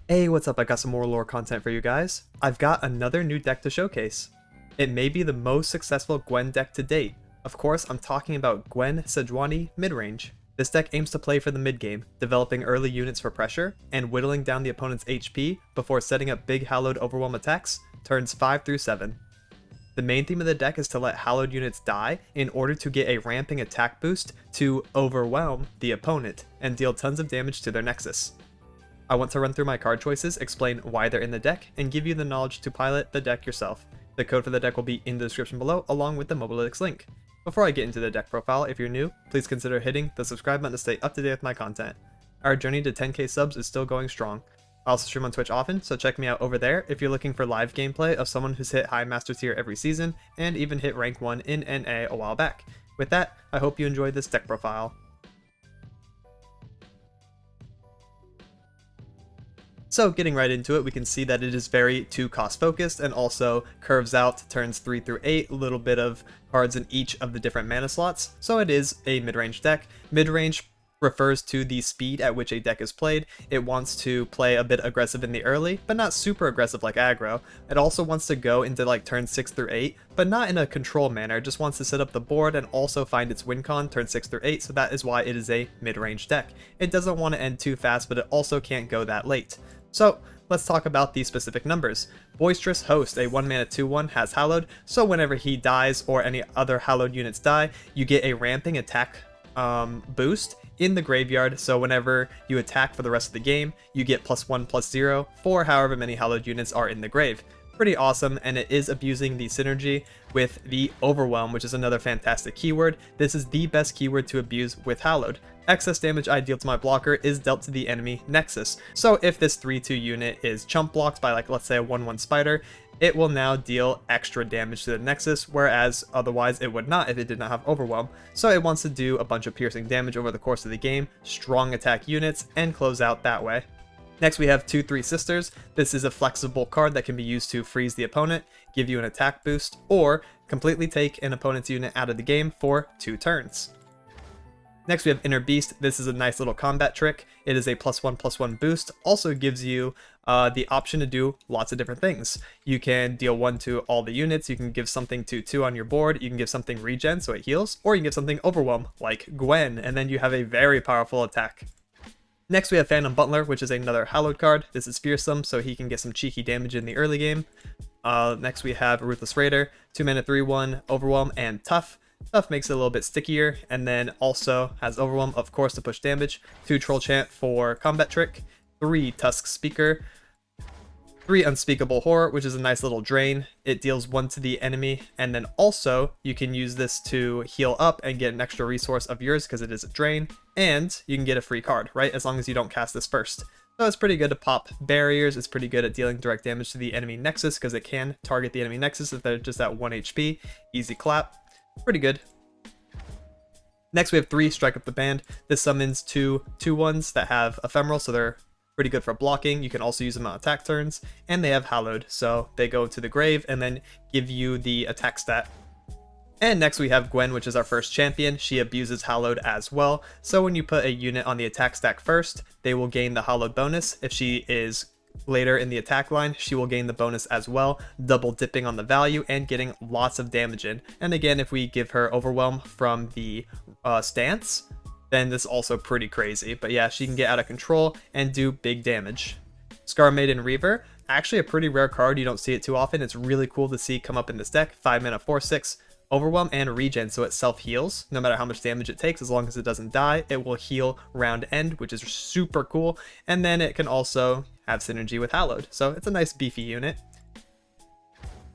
Hey, what's up? I got some more lore content for you guys. I've got another new deck to showcase. It may be the most successful Gwen deck to date. Of course, I'm talking about Gwen Sejuani midrange. This deck aims to play for the mid game, developing early units for pressure, and whittling down the opponent's HP before setting up big Hallowed Overwhelm attacks, turns 5 through 7. The main theme of the deck is to let Hallowed units die in order to get a ramping attack boost to overwhelm the opponent and deal tons of damage to their Nexus. I want to run through my card choices, explain why they're in the deck, and give you the knowledge to pilot the deck yourself. The code for the deck will be in the description below, along with the Mobalytics link. Before I get into the deck profile, if you're new, please consider hitting the subscribe button to stay up to date with my content. Our journey to 10k subs is still going strong. I also stream on Twitch often, so check me out over there if you're looking for live gameplay of someone who's hit high master tier every season, and even hit rank 1 in NA a while back. With that, I hope you enjoyed this deck profile. So getting right into it, we can see that it is very 2 cost focused and also curves out turns 3 through 8, a little bit of cards in each of the different mana slots. So it is a mid-range deck. Mid-range refers to the speed at which a deck is played. It wants to play a bit aggressive in the early, but not super aggressive like aggro. It also wants to go into like turn 6 through 8, but not in a control manner. It just wants to set up the board and also find its win con turn 6 through 8, so that is why it is a mid-range deck. It doesn't want to end too fast, but it also can't go that late. So let's talk about these specific numbers. Boisterous Host, a 1-mana 2/1, has Hallowed, so whenever he dies or any other Hallowed units die, you get a ramping attack boost in the graveyard, so whenever you attack for the rest of the game, you get +1/+0 for however many Hallowed units are in the grave. Pretty awesome, and it is abusing the synergy with the Overwhelm, which is another fantastic keyword. This is the best keyword to abuse with Hallowed. Excess damage I deal to my blocker is dealt to the enemy Nexus. So if this 3/2 unit is chump blocked by, like, let's say a 1/1 spider, it will now deal extra damage to the Nexus, whereas otherwise it would not if it did not have Overwhelm. So it wants to do a bunch of piercing damage over the course of the game, strong attack units, and close out that way. Next we have 2/3 Sisters. This is a flexible card that can be used to freeze the opponent, give you an attack boost, or completely take an opponent's unit out of the game for 2 turns. Next we have Inner Beast. This is a nice little combat trick. It is a +1/+1 boost. Also gives you the option to do lots of different things. You can deal 1 to all the units, you can give something to 2 on your board, you can give something regen so it heals, or you can give something Overwhelm like Gwen, and then you have a very powerful attack. Next we have Phantom Butler, which is another Hallowed card. This is fearsome, so he can get some cheeky damage in the early game. Next we have Ruthless Raider, 2-mana 3/1, Overwhelm, and Tough. Tough makes it a little bit stickier, and then also has Overwhelm, of course, to push damage, 2 Troll Chant for combat trick, 3 Tusk Speaker, 3 Unspeakable Horror, which is a nice little drain. It deals 1 to the enemy, and then also you can use this to heal up and get an extra resource of yours because it is a drain, and you can get a free card, right, as long as you don't cast this first. So it's pretty good to pop barriers, it's pretty good at dealing direct damage to the enemy Nexus because it can target the enemy Nexus if they're just at 1 HP, easy clap. Pretty good. Next we have 3 Strike Up the Band. This summons 2 2/1s that have Ephemeral, so they're pretty good for blocking. You can also use them on attack turns, and they have Hallowed, so they go to the grave and then give you the attack stat. And next we have Gwen, which is our first champion. She abuses Hallowed as well, so when you put a unit on the attack stack first, they will gain the Hallowed bonus. If she is later in the attack line, she will gain the bonus as well, double dipping on the value and getting lots of damage in. And again, if we give her Overwhelm from the stance, then this is also pretty crazy. But yeah, she can get out of control and do big damage. Scar Maiden Reaver, actually a pretty rare card, you don't see it too often. It's really cool to see come up in this deck. 5-mana 4/6, Overwhelm and regen, so it self-heals. No matter how much damage it takes, as long as it doesn't die, it will heal round end, which is super cool. And then it can also have synergy with Hallowed, so it's a nice beefy unit.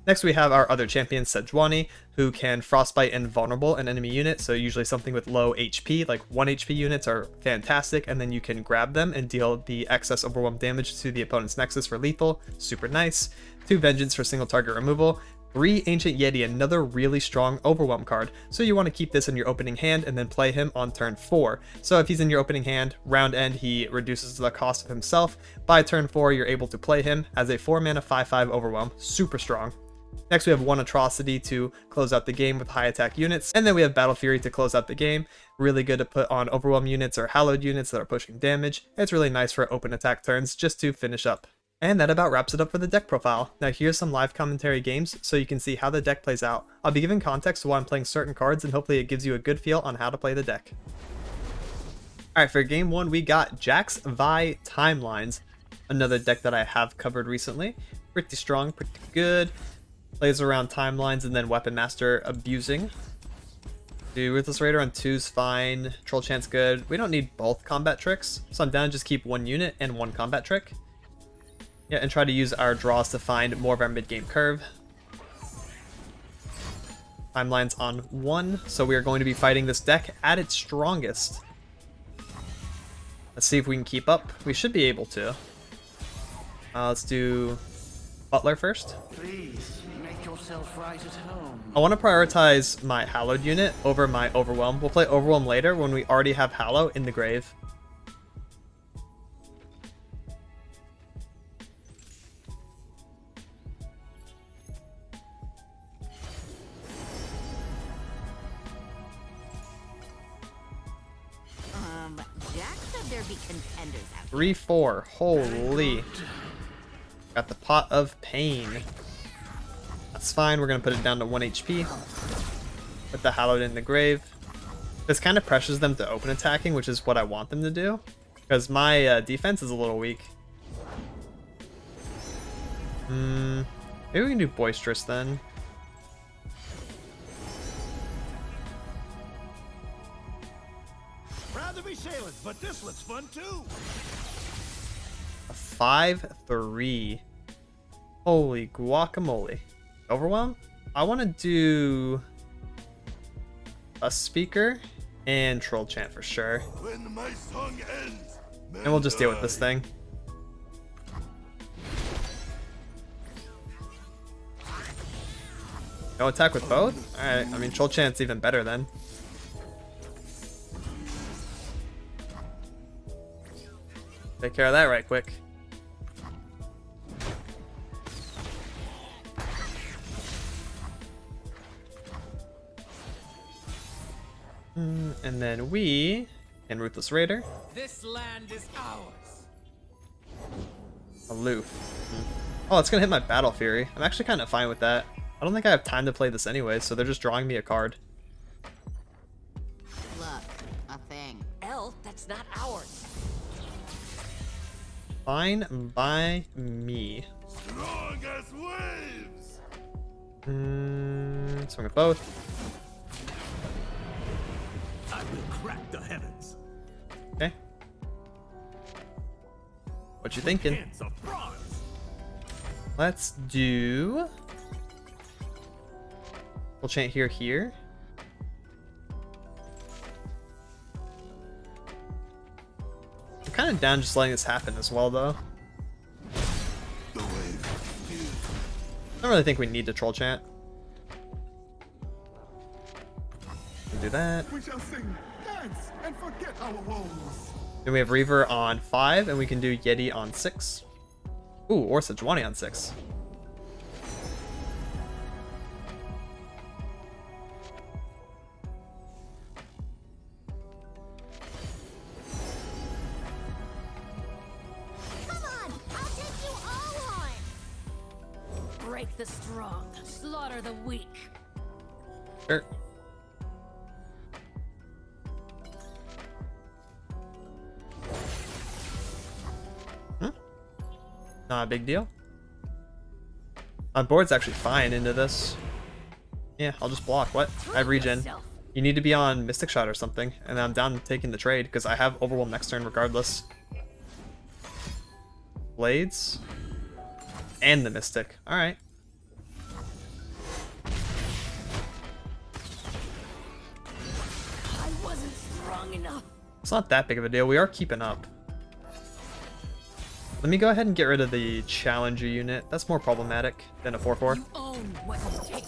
Next we have our other champion, Sejuani, who can Frostbite Invulnerable an enemy unit, so usually something with low HP, like 1 HP units are fantastic, and then you can grab them and deal the excess Overwhelm damage to the opponent's Nexus for lethal, super nice. 2 Vengeance for single target removal. 3 Ancient Yeti, another really strong Overwhelm card, so you want to keep this in your opening hand and then play him on turn 4. So if he's in your opening hand, round end, he reduces the cost of himself. By turn 4, you're able to play him as a 4-mana 5/5 Overwhelm, super strong. Next, we have one Atrocity to close out the game with high attack units, and then we have Battle Fury to close out the game. Really good to put on Overwhelm units or Hallowed units that are pushing damage. It's really nice for open attack turns just to finish up. And that about wraps it up for the deck profile. Now here's some live commentary games so you can see how the deck plays out. I'll be giving context to why I'm playing certain cards, and hopefully it gives you a good feel on how to play the deck. Alright, for game 1 we got Jax Timelines, another deck that I have covered recently. Pretty strong, pretty good. Plays around Timelines and then Weapon Master abusing. Do Ruthless Raider on 2's fine. Troll Chant's good. We don't need both combat tricks, so I'm down to just keep one unit and one combat trick. Yeah, and try to use our draws to find more of our mid-game curve. Timelines on 1, so we are going to be fighting this deck at its strongest. Let's see if we can keep up. We should be able to. Let's do Butler first. Please make yourself right at home. I want to prioritize my Hallowed unit over my Overwhelm. We'll play Overwhelm later when we already have Hallow in the grave. Jax said there'd be contenders out. 3-4. Holy. Got the Pot of Pain. That's fine. We're going to put it down to 1 HP. Put the Hallowed in the grave. This kind of pressures them to open attacking, which is what I want them to do. Because my defense is a little weak. Maybe we can do Boisterous then. Rather be sailors, but this looks fun too. A 5-3. Holy guacamole. Overwhelm? I want to do a Speaker and Troll Chant for sure. When my song ends, And we'll just deal with this thing. No attack with both? Alright, I mean Troll Chant's even better then. Take care of that right quick. And then we can Ruthless Raider. This land is ours. Aloof. Oh, it's gonna hit my Battle Fury. I'm actually kind of fine with that. I don't think I have time to play this anyway, so they're just drawing me a card. Look, a thing. Elf, that's not ours. Fine by me. strong as waves. Swing with both. I will crack the heavens. Okay. What you thinking? Hands of bronze. Let's do... We'll chant here. I'm kind of down just letting this happen as well, though. The wave. I don't really think we need to Troll Chant. We'll do that. We shall sing, dance, and forget our woes. Then we have Reaver on 5, and we can do Yeti on 6. Ooh, or Sejuani on 6. Come on, I'll take you all on. Break the strong, slaughter the weak. Sure. Not a big deal. My board's actually fine into this. Yeah, I'll just block. What? I have regen. You need to be on Mystic Shot or something, and I'm down taking the trade because I have Overwhelm next turn regardless. Blades and the Mystic. All right. I wasn't strong enough. It's not that big of a deal. We are keeping up. Let me go ahead and get rid of the Challenger unit. That's more problematic than a 4/4. You own what you take.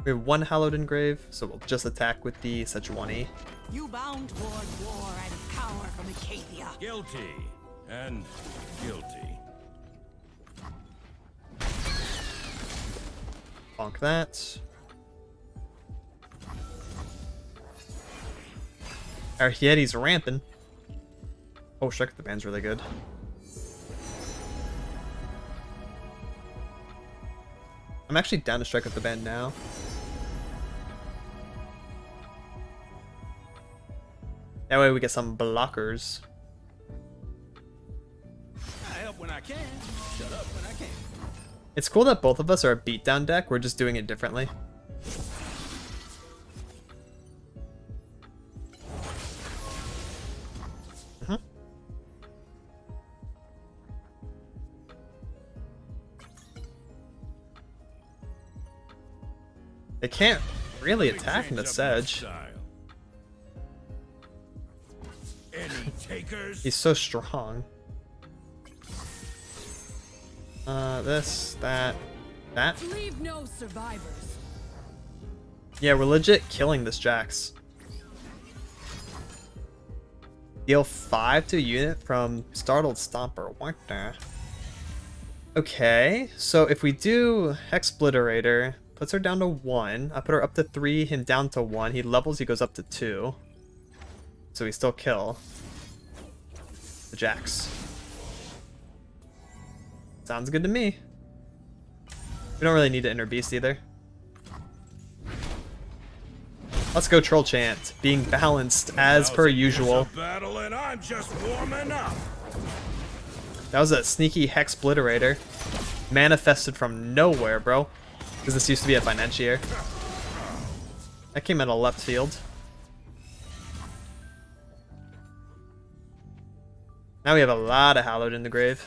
We have one Hallowed Engrave, so we'll just attack with the Sejuani. You bound toward war and power from Acadia. Guilty. And guilty. Bonk that. Our Yeti's ramping. Oh, Strike the Band's really good. I'm actually down to Strike with the Band now. That way we get some blockers. I help when I can. Shut up when I can. It's cool that both of us are a beatdown deck. We're just doing it differently. They can't really attack into Sedge. Any takers? He's so strong. This, that. Leave no survivors. Yeah, we're legit killing this Jax. Deal 5 to unit from Startled Stomper. What the? Okay, so if we do Hexbliterator, puts her down to 1. I put her up to 3, him down to 1. He levels, he goes up to 2. So we still kill the Jax. Sounds good to me. We don't really need to Inner Beast either. Let's go Troll Chant, being balanced as per usual. Battle and I'm just warming up. That was a sneaky Hexbliterator. Manifested from nowhere, bro. Because this used to be a Financier. That came out of left field. Now we have a lot of Hallowed in the grave.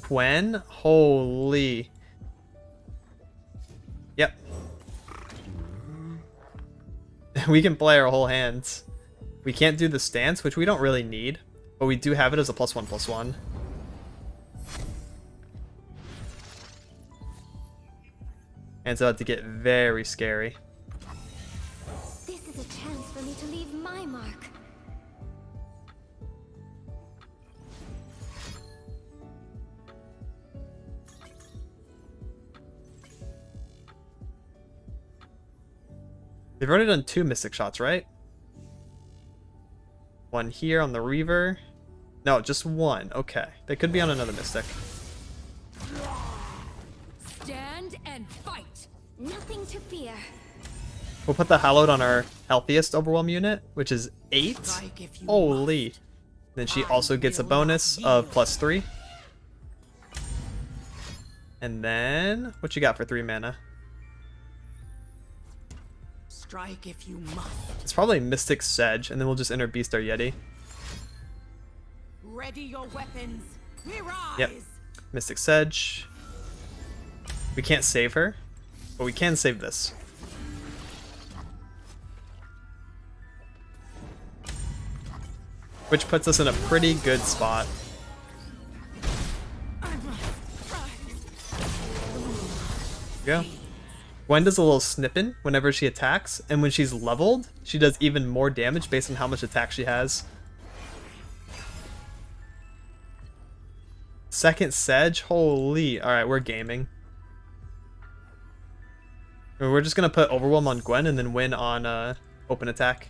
Gwen? Holy. Yep. We can play our whole hands. We can't do the stance, which we don't really need. But we do have it as a +1/+1. And it's about to get very scary. This is a chance for me to leave my mark. They've already done 2 Mystic Shots, right? One here on the Reaver. No, just 1. Okay. They could be on another Mystic. Stand and fight. Nothing to fear. We'll put the Hallowed on our healthiest Overwhelm unit, which is 8. Strike if you Holy. must. Then she also gets a bonus of +3. And then, what you got for 3 mana? Strike if you must. It's probably Mystic Sedge, and then we'll just Inner Beast our Yeti. Ready your weapons. We rise. Yep. Mystic Sedge. We can't save her, but we can save this. Which puts us in a pretty good spot. There we go. Gwen does a little snipping whenever she attacks, and when she's leveled, she does even more damage based on how much attack she has. Second Sedge? Holy. Alright, we're gaming. We're just gonna put Overwhelm on Gwen and then win on open attack.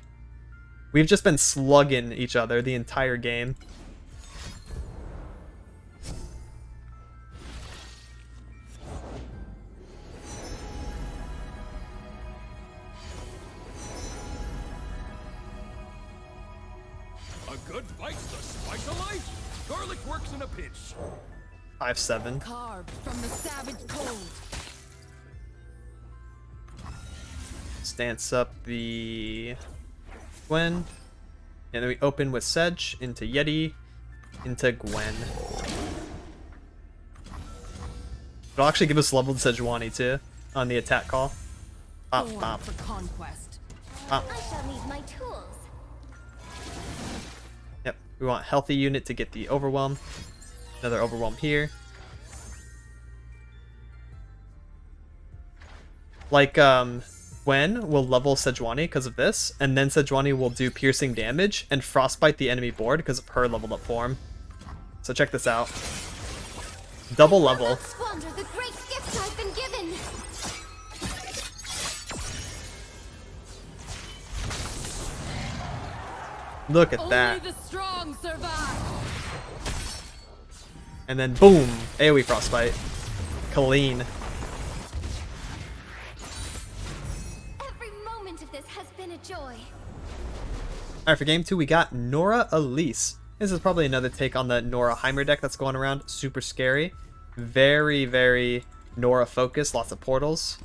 We've just been slugging each other the entire game. A good bite's the spice of life. Garlic works in a pinch. 5/7. Carved from the savage cold. Stance up the Gwen. And then we open with Sedge into Yeti into Gwen. It'll actually give us leveled Sejuani too on the attack call. Pop, Born pop, for conquest. pop. I shall need my tools. Yep, we want healthy unit to get the Overwhelm. Another Overwhelm here. Like, Gwen will level Sejuani because of this, and then Sejuani will do piercing damage and frostbite the enemy board because of her leveled up form. So check this out. Double level. Not squander the great gift I've been given. Look at Only that. the strong survive. And then boom, AoE frostbite. Clean. Every moment of this has been a joy. Alright, for game 2 we got Norra Elise. This is probably another take on the Norra Heimer deck that's going around. Super scary. Very, very Norra focused. Lots of portals.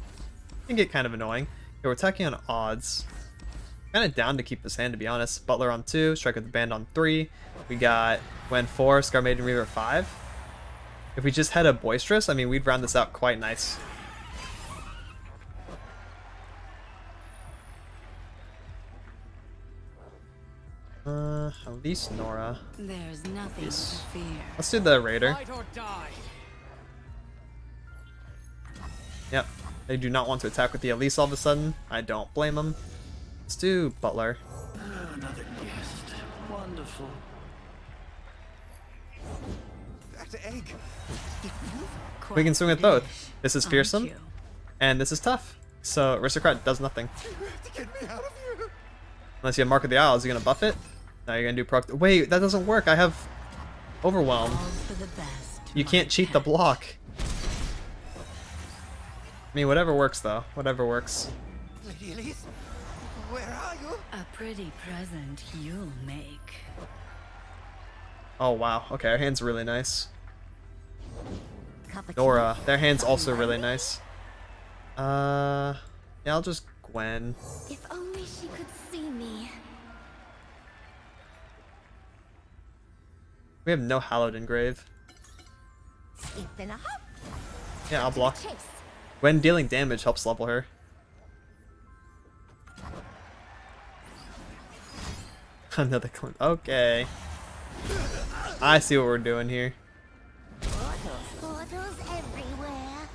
Can get kind of annoying. Okay, we're attacking on odds. Kind of down to keep this hand, to be honest. Butler on 2, Strike with the Band on 3. We got Gwen 4, Scar Maiden Reaver 5. If we just had a Boisterous, I mean, we'd round this out quite nice. At least Norra. There's nothing to fear. Let's do the Raider. Fight or die. Yep. They do not want to attack with the Elise all of a sudden. I don't blame them. Let's do Butler. Another guest. Wonderful. That egg. We can swing with both. This is Aren't fearsome, you? and this is tough. So Aristocrat does nothing. Get me out of here. Unless you have Mark of the Isles, you're gonna buff it. Now you're gonna do proc. Wait, that doesn't work. I have Overwhelm. All for the best. You my can't cheat the pet. block. I mean, whatever works though. Whatever works. Lady Elise, where are you? A pretty present you'll make. Oh wow. Okay, our hand's really nice. Norra, their hand's also really nice. Yeah, I'll just Gwen. If only she could see me. We have no Hallowed Engrave. Skip and a hop. Yeah, I'll block. Chase. When dealing damage helps level her. Another Glim. Okay. I see what we're doing here. Portals everywhere.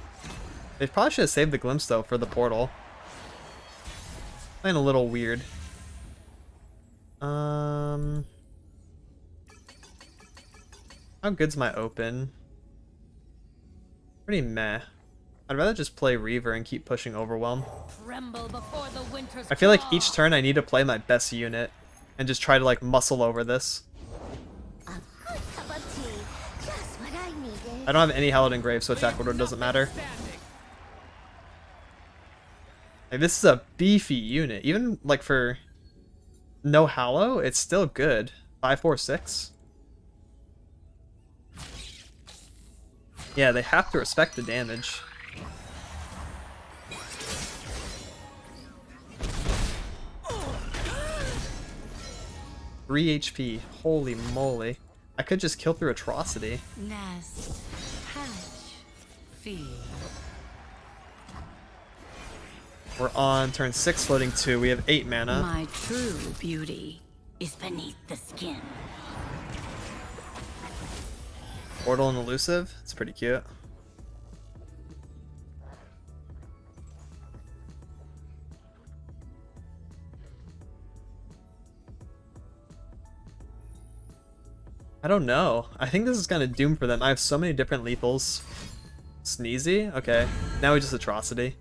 They probably should have saved the glimpse though for the portal. Playing a little weird. How good's my open? Pretty meh. I'd rather just play Reaver and keep pushing Overwhelm. Tremble before the winter's I feel like claw. each turn I need to play my best unit and just try to like muscle over this. A good cup of tea. Just what I needed. I don't have any Hallowed Engrave, so attack order doesn't matter. Standing. Like, this is a beefy unit. Even like for no Hallow, it's still good. 5, 4, 6. Yeah, they have to respect the damage. Three HP. Holy moly. I could just kill through Atrocity. Nest, hatch, feed. We're on turn 6, floating 2. We have 8 mana. My true beauty is beneath the skin. Portal and Elusive. It's pretty cute. I don't know. I think this is kind of doomed for them. I have so many different lethals. Sneezy? Okay. Now we just Atrocity.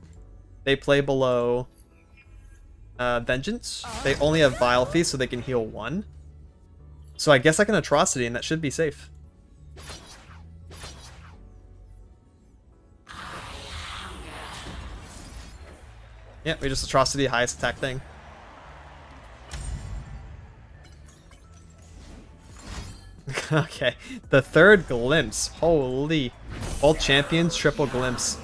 They play below Vengeance. They only have Vile Feast, so they can heal 1. So I guess I can Atrocity, and that should be safe. Yeah, we just Atrocity, highest attack thing. Okay, the third glimpse. Holy. All champions, triple glimpse.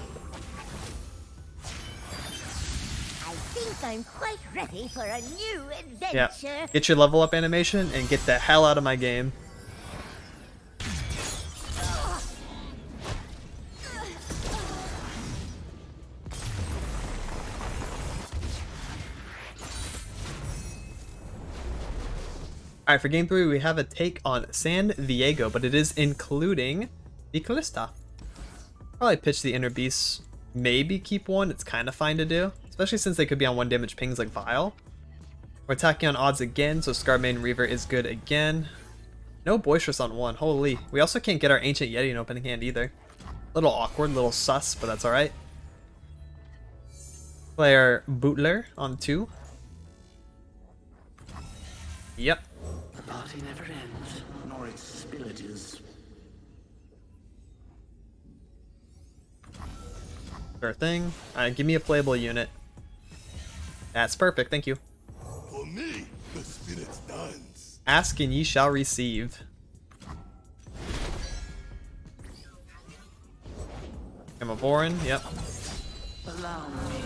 I think I'm quite ready for a new Yeah. adventure. Get your level up animation and get the hell out of my game. Alright, for game 3, we have a take on San Viego, but it is including the Callista. Probably pitch the Inner Beast, maybe keep one, it's kind of fine to do. especially since they could be on 1 damage pings like Vile. We're attacking on odds again, so Scar Maiden Reaver is good again. No Boisterous on 1, holy. We also can't get our Ancient Yeti in opening hand either. Little awkward, little sus, but that's alright. Player Bootler on 2. Yep. The party never ends, nor its spillages. Sure thing. Give me a playable unit. That's perfect, thank you. For me, the spirit's dance. Ask and ye shall receive. I'm a Vorin, yep. Allow me.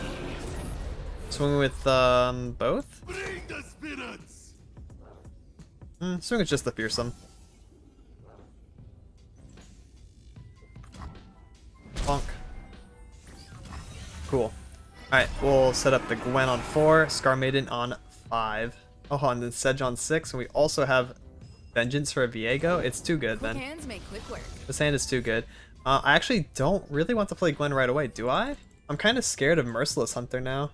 Swing with both? Bring the spirits. Swing with just the fearsome. Bonk. Cool. Alright, we'll set up the Gwen on 4, Scar Maiden on 5. Oh, and then Sedge on 6, and we also have Vengeance for a Viego. It's too good, then. Hands make quick work. This hand is too good. I actually don't really want to play Gwen right away, do I? I'm kind of scared of Merciless Hunter now.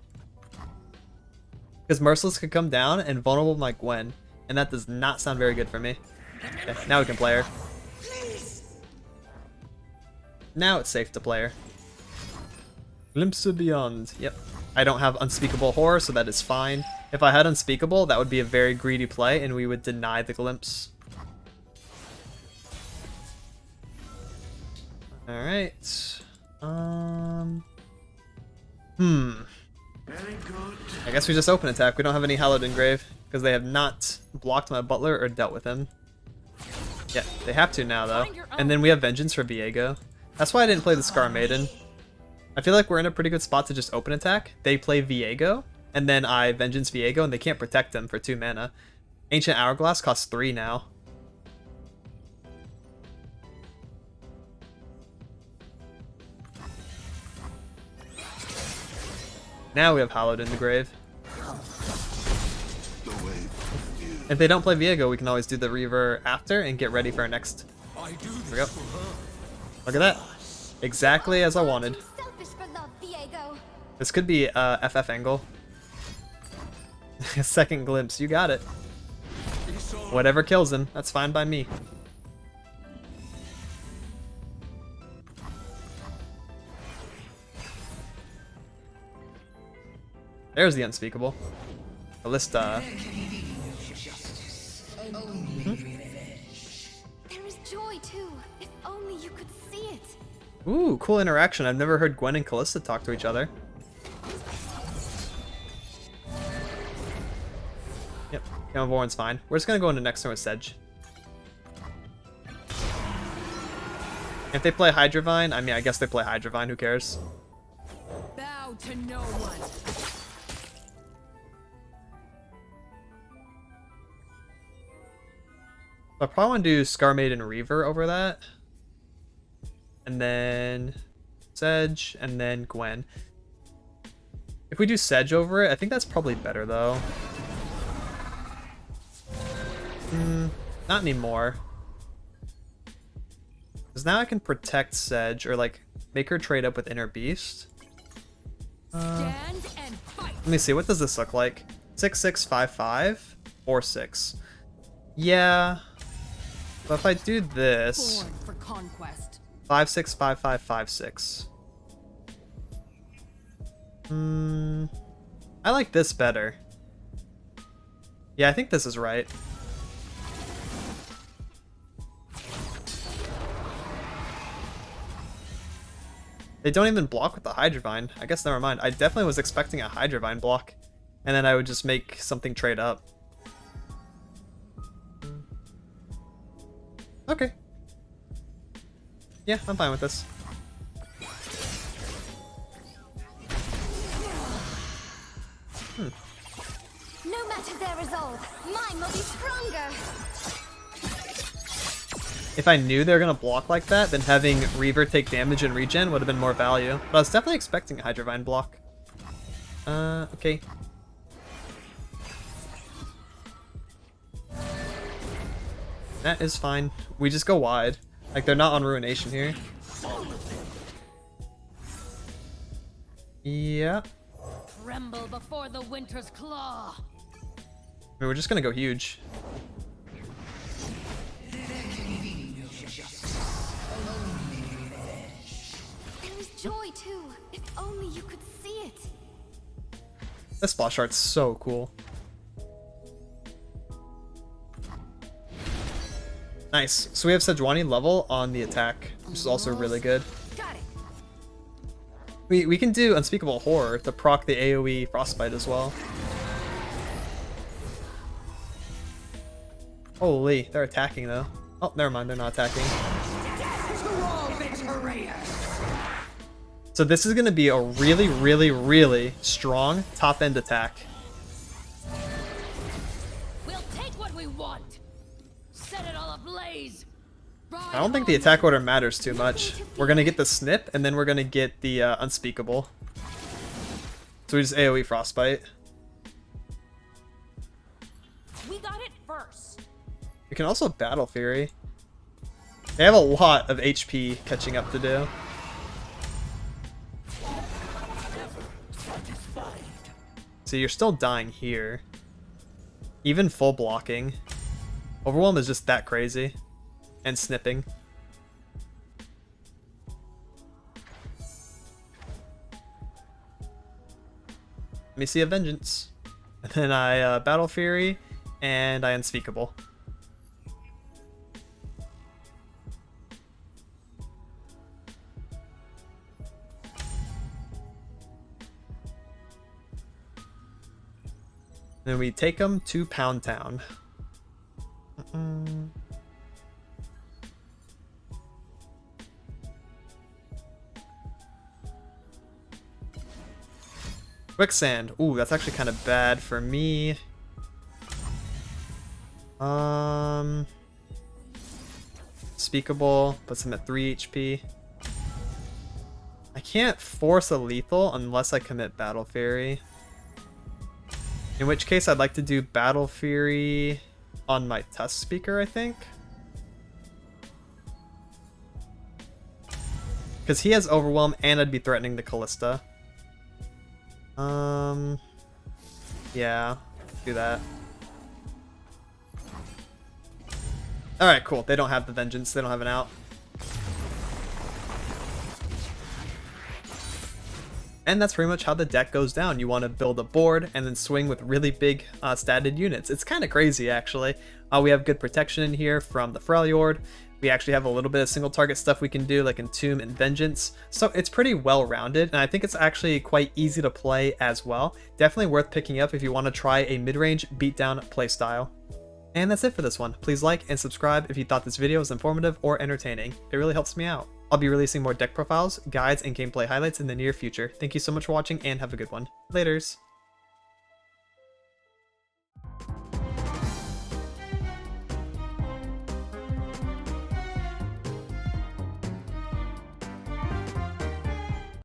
Because Merciless could come down and vulnerable my Gwen, and that does not sound very good for me. Okay, now we can play her. Now it's safe to play her. Glimpse of Beyond. Yep. I don't have Unspeakable Horror, so that is fine. If I had Unspeakable, that would be a very greedy play, and we would deny the Glimpse. Alright. Very good. I guess we just open attack. We don't have any Hallowed Engrave, because they have not blocked my Butler or dealt with him. Yeah, they have to now, though. And then we have Vengeance for Viego. That's why I didn't play the Scar Maiden. I feel like we're in a pretty good spot to just open attack. They play Viego, and then I Vengeance Viego, and they can't protect him for 2 mana. Ancient Hourglass costs 3 now. Now we have Hallowed in the Grave. If they don't play Viego, we can always do the Reaver after and get ready for our next. I do Here we this go. for her. Look at that. Exactly as I wanted. Too selfish for love, Viego. This could be FF angle. Second glimpse, you got it. Whatever kills him, that's fine by me. There's the Unspeakable. Ballista. There is joy too. If only you could see it. Ooh, cool interaction. I've never heard Gwen and Callista talk to each other. Yep, Gamma Voron's fine. We're just gonna go into next turn with Sedge. If they play Hydravine, I mean, I guess they play Hydravine, who cares? Bow to no one. I probably want to do Scar Maiden Reaver over that. And then Sedge, and then Gwen. If we do Sedge over it, I think that's probably better, though. Not anymore. Because now I can protect Sedge, or like, make her trade up with Inner Beast. Stand and fight. Let me see, what does this look like? 6-6-5-5 or 6. Yeah. But if I do this, Born for conquest. 5-6-5-5-5-6. I like this better. Yeah, I think this is right. They don't even block with the Hydravine. I guess never mind. I definitely was expecting a Hydravine block. And then I would just make something trade up. Okay. Yeah, I'm fine with this. No matter their resolve, mine will be stronger. If I knew they were gonna block like that, then having Reaver take damage and regen would have been more value. But I was definitely expecting a Hydravine block. Okay. That is fine. We just go wide. Like, they're not on Ruination here. Yeah. tremble before the winter's claw. I mean, we're just gonna go huge. There is joy too. If only you could see it. This splash art's so cool. Nice. So we have Sejuani level on the attack, which is also really good. Got it. We can do Unspeakable Horror to proc the AoE Frostbite as well. Holy, they're attacking though. Oh, never mind, they're not attacking. So this is going to be a really, really, really strong top-end attack. We'll take what we want. Set it all ablaze. I don't think the attack order matters too much. We're going to get the snip, and then we're going to get the Unspeakable. So we just AoE Frostbite. We got it first. We can also Battle Fury. They have a lot of HP catching up to do. So you're still dying here. Even full blocking. Overwhelm is just that crazy. And snipping. Let me see a Vengeance. And then I Battle Fury and I Unspeakable. Then we take them to Pound Town. Quicksand. Ooh, that's actually kind of bad for me. Speakable puts him at 3 HP. I can't force a lethal unless I commit Battle Fury. In which case, I'd like to do Battle Fury on my Tusk Speaker, I think. Because he has Overwhelm, and I'd be threatening the Callista. Yeah, do that. Alright, cool. They don't have the Vengeance. They don't have an out. And that's pretty much how the deck goes down. You want to build a board and then swing with really big statted units. It's kind of crazy, actually. We have good protection in here from the Freljord. We actually have a little bit of single target stuff we can do, like Entomb and Vengeance. So it's pretty well rounded, and I think it's actually quite easy to play as well. Definitely worth picking up if you want to try a mid-range beatdown playstyle. And that's it for this one. Please like and subscribe if you thought this video was informative or entertaining. It really helps me out. I'll be releasing more deck profiles, guides, and gameplay highlights in the near future. Thank you so much for watching and have a good one. Laters!